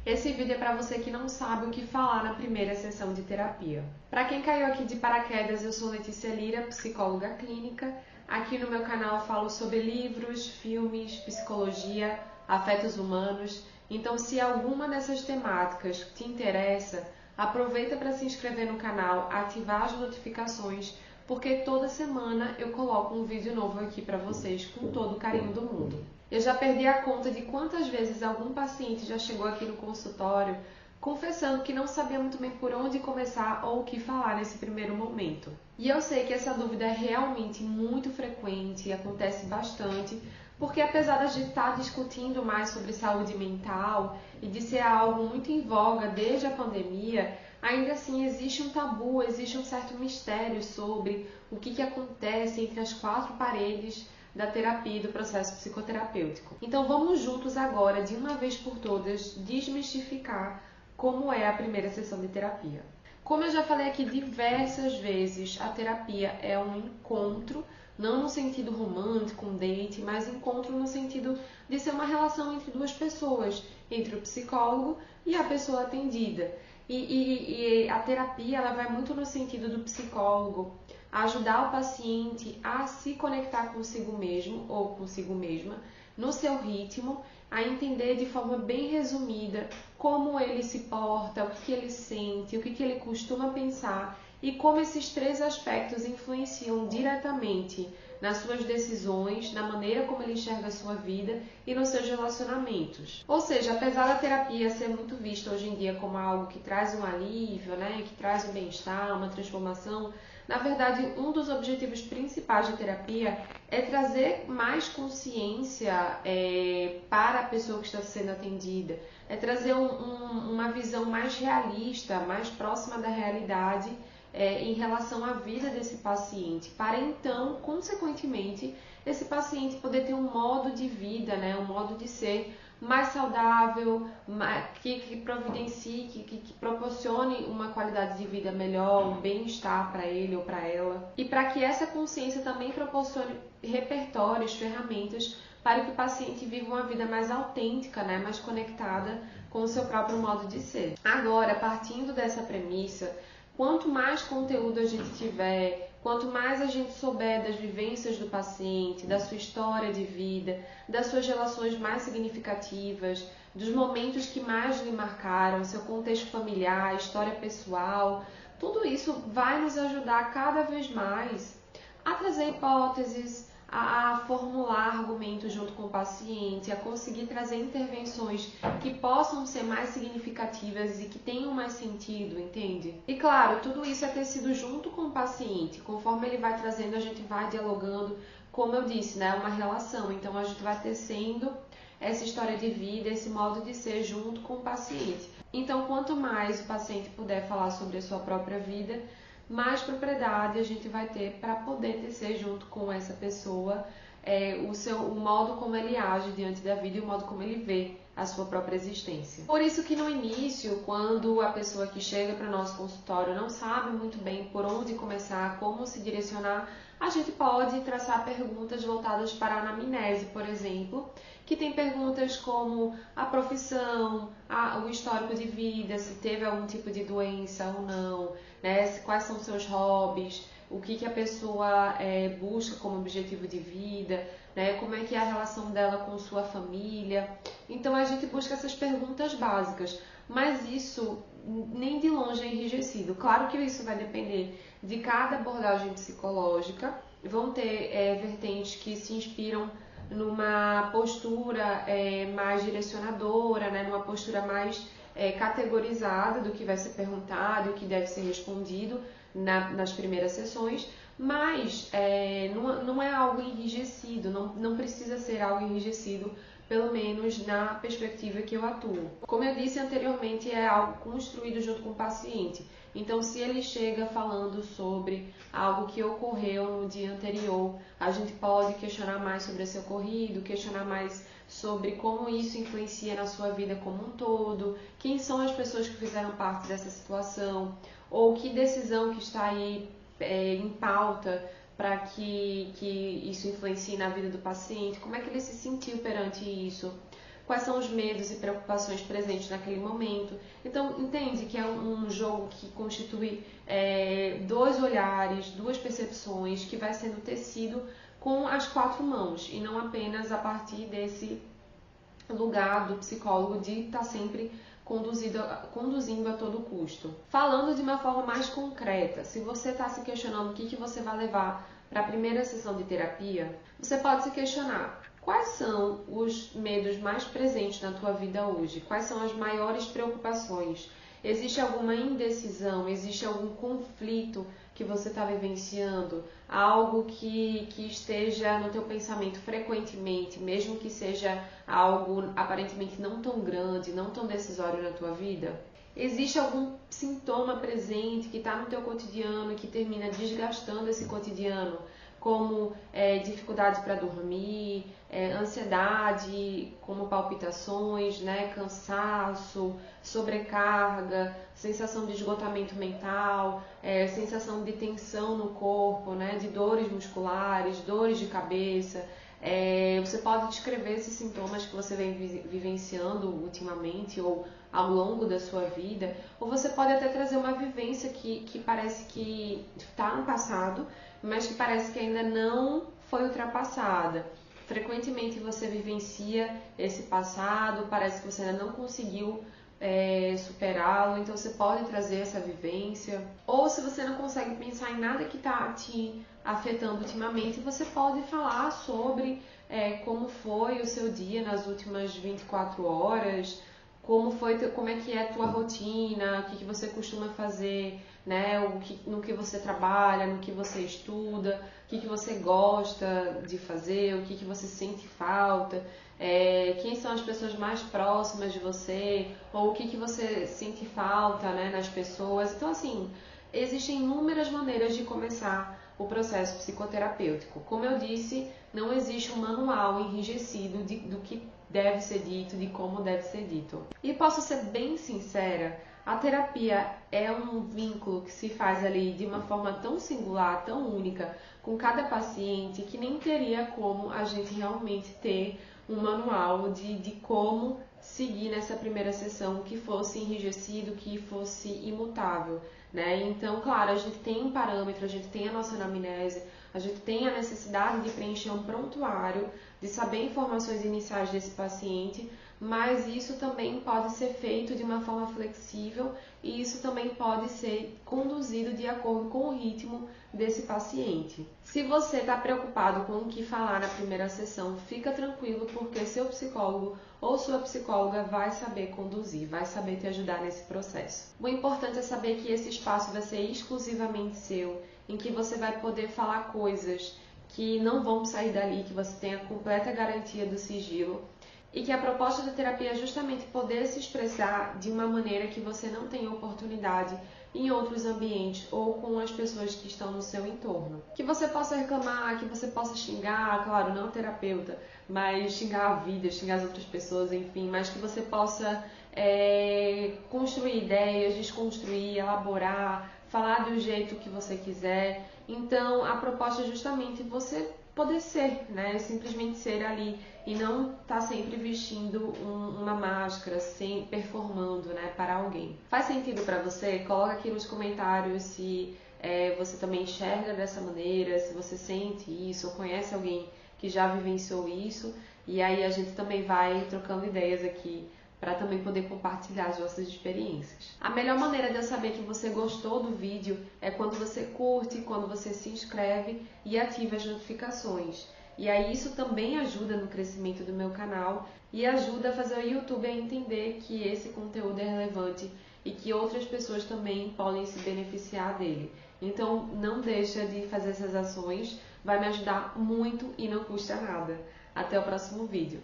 Esse vídeo é para você que não sabe o que falar na primeira sessão de terapia. Para quem caiu aqui de paraquedas, eu sou Letícia Lira, psicóloga clínica. Aqui no meu canal eu falo sobre livros, filmes, psicologia, afetos humanos. Então, se alguma dessas temáticas te interessa, aproveita para se inscrever no canal, ativar as notificações, porque toda semana eu coloco um vídeo novo aqui para vocês com todo o carinho do mundo. Eu já perdi a conta de quantas vezes algum paciente já chegou aqui no consultório confessando que não sabia muito bem por onde começar ou o que falar nesse primeiro momento. E eu sei que essa dúvida é realmente muito frequente e acontece bastante, porque apesar da gente estar discutindo mais sobre saúde mental e de ser algo muito em voga desde a pandemia, ainda assim existe um tabu, existe um certo mistério sobre o que acontece entre as quatro paredes da terapia e do processo psicoterapêutico. Então vamos juntos agora, de uma vez por todas, desmistificar como é a primeira sessão de terapia. Como eu já falei aqui diversas vezes, a terapia é um encontro, não no sentido romântico, um date, mas encontro no sentido de ser uma relação entre duas pessoas, entre o psicólogo e a pessoa atendida. E a terapia ela vai muito no sentido do psicólogo ajudar o paciente a se conectar consigo mesmo ou consigo mesma, no seu ritmo, a entender de forma bem resumida como ele se porta, o que ele sente, o que ele costuma pensar e como esses três aspectos influenciam diretamente nas suas decisões, na maneira como ele enxerga a sua vida e nos seus relacionamentos. Ou seja, apesar da terapia ser muito vista hoje em dia como algo que traz um alívio, né, que traz um bem-estar, uma transformação, na verdade, um dos objetivos principais da terapia é trazer mais consciência para a pessoa que está sendo atendida, é trazer uma visão mais realista, mais próxima da realidade em relação à vida desse paciente, para então, consequentemente, esse paciente poder ter um modo de vida, né, um modo de ser mais saudável, que providencie, que proporcione uma qualidade de vida melhor, um bem-estar para ele ou para ela. E para que essa consciência também proporcione repertórios, ferramentas para que o paciente viva uma vida mais autêntica, né, mais conectada com o seu próprio modo de ser. Agora, partindo dessa premissa, quanto mais conteúdo a gente tiver, quanto mais a gente souber das vivências do paciente, da sua história de vida, das suas relações mais significativas, dos momentos que mais lhe marcaram, seu contexto familiar, história pessoal, tudo isso vai nos ajudar cada vez mais a trazer hipóteses, a formular argumentos junto com o paciente, a conseguir trazer intervenções que possam ser mais significativas e que tenham mais sentido, entende? E claro, tudo isso é tecido junto com o paciente, conforme ele vai trazendo, a gente vai dialogando, como eu disse, né, uma relação, então a gente vai tecendo essa história de vida, esse modo de ser junto com o paciente. Então, quanto mais o paciente puder falar sobre a sua própria vida, mais propriedade a gente vai ter para poder tecer junto com essa pessoa o modo como ele age diante da vida e o modo como ele vê a sua própria existência. Por isso que no início, quando a pessoa que chega para o nosso consultório não sabe muito bem por onde começar, como se direcionar, a gente pode traçar perguntas voltadas para a anamnese, por exemplo, que tem perguntas como a profissão, o histórico de vida, se teve algum tipo de doença ou não, né? Quais são seus hobbies, o que a pessoa busca como objetivo de vida, né? Como é que é a relação dela com sua família. Então a gente busca essas perguntas básicas, mas isso nem de longe é enrijecido. Claro que isso vai depender de cada abordagem psicológica, vão ter vertentes que se inspiram numa postura mais direcionadora, né? Numa postura mais categorizada do que vai ser perguntado e o que deve ser respondido nas primeiras sessões, mas não é algo enrijecido, não precisa ser algo enrijecido, pelo menos na perspectiva que eu atuo. Como eu disse anteriormente, é algo construído junto com o paciente. Então, se ele chega falando sobre algo que ocorreu no dia anterior, a gente pode questionar mais sobre esse ocorrido, questionar mais sobre como isso influencia na sua vida como um todo, quem são as pessoas que fizeram parte dessa situação, ou que decisão que está aí em pauta para que isso influencie na vida do paciente, como é que ele se sentiu perante isso, quais são os medos e preocupações presentes naquele momento. Então, entende que é um jogo que constitui dois olhares, duas percepções, que vai sendo tecido com as 4 mãos e não apenas a partir desse lugar do psicólogo de estar sempre conduzindo a todo custo. Falando de uma forma mais concreta, se você está se questionando o que você vai levar para a primeira sessão de terapia, você pode se questionar: quais são os medos mais presentes na tua vida hoje? Quais são as maiores preocupações? Existe alguma indecisão? Existe algum conflito que você está vivenciando? Algo que esteja no teu pensamento frequentemente, mesmo que seja algo aparentemente não tão grande, não tão decisório na tua vida? Existe algum sintoma presente que está no teu cotidiano e que termina desgastando esse cotidiano? Como dificuldade para dormir, ansiedade, como palpitações, né, cansaço, sobrecarga, sensação de esgotamento mental, sensação de tensão no corpo, né, de dores musculares, dores de cabeça. Você pode descrever esses sintomas que você vem vivenciando ultimamente ou ao longo da sua vida, ou você pode até trazer uma vivência que parece que está no passado, mas que parece que ainda não foi ultrapassada. Frequentemente você vivencia esse passado, parece que você ainda não conseguiu superá-lo, então você pode trazer essa vivência. Ou se você não consegue pensar em nada que está te afetando ultimamente, você pode falar sobre como foi o seu dia nas últimas 24 horas, como é que é a tua rotina, o que você costuma fazer, né? No que você trabalha, no que você estuda, o que você gosta de fazer, o que você sente falta, quem são as pessoas mais próximas de você, ou o que você sente falta, né, nas pessoas. Então, assim, existem inúmeras maneiras de começar o processo psicoterapêutico. Como eu disse, não existe um manual enrijecido do que deve ser dito, de como deve ser dito. E posso ser bem sincera, a terapia é um vínculo que se faz ali de uma forma tão singular, tão única, com cada paciente, que nem teria como a gente realmente ter um manual de como seguir nessa primeira sessão que fosse enrijecido, que fosse imutável, né? Então, claro, a gente tem um parâmetro, a gente tem a nossa anamnese, a gente tem a necessidade de preencher um prontuário, de saber informações iniciais desse paciente, mas isso também pode ser feito de uma forma flexível e isso também pode ser conduzido de acordo com o ritmo desse paciente. Se você está preocupado com o que falar na primeira sessão, fica tranquilo, porque seu psicólogo ou sua psicóloga vai saber conduzir, vai saber te ajudar nesse processo. O importante é saber que esse espaço vai ser exclusivamente seu, em que você vai poder falar coisas que não vão sair dali, que você tenha completa garantia do sigilo, e que a proposta da terapia é justamente poder se expressar de uma maneira que você não tenha oportunidade em outros ambientes ou com as pessoas que estão no seu entorno. Que você possa reclamar, que você possa xingar, claro, não o terapeuta, mas xingar a vida, xingar as outras pessoas, enfim, mas que você possa construir ideias, desconstruir, elaborar, falar do jeito que você quiser. Então, a proposta é justamente você poder ser, né? Simplesmente ser ali e não estar sempre vestindo uma máscara, performando, né, para alguém. Faz sentido para você? Coloca aqui nos comentários se você também enxerga dessa maneira, se você sente isso, ou conhece alguém que já vivenciou isso, e aí a gente também vai trocando ideias aqui para também poder compartilhar as nossas experiências. A melhor maneira de eu saber que você gostou do vídeo é quando você curte, quando você se inscreve e ativa as notificações. E aí isso também ajuda no crescimento do meu canal e ajuda a fazer o YouTube a entender que esse conteúdo é relevante e que outras pessoas também podem se beneficiar dele. Então não deixa de fazer essas ações, vai me ajudar muito e não custa nada. Até o próximo vídeo.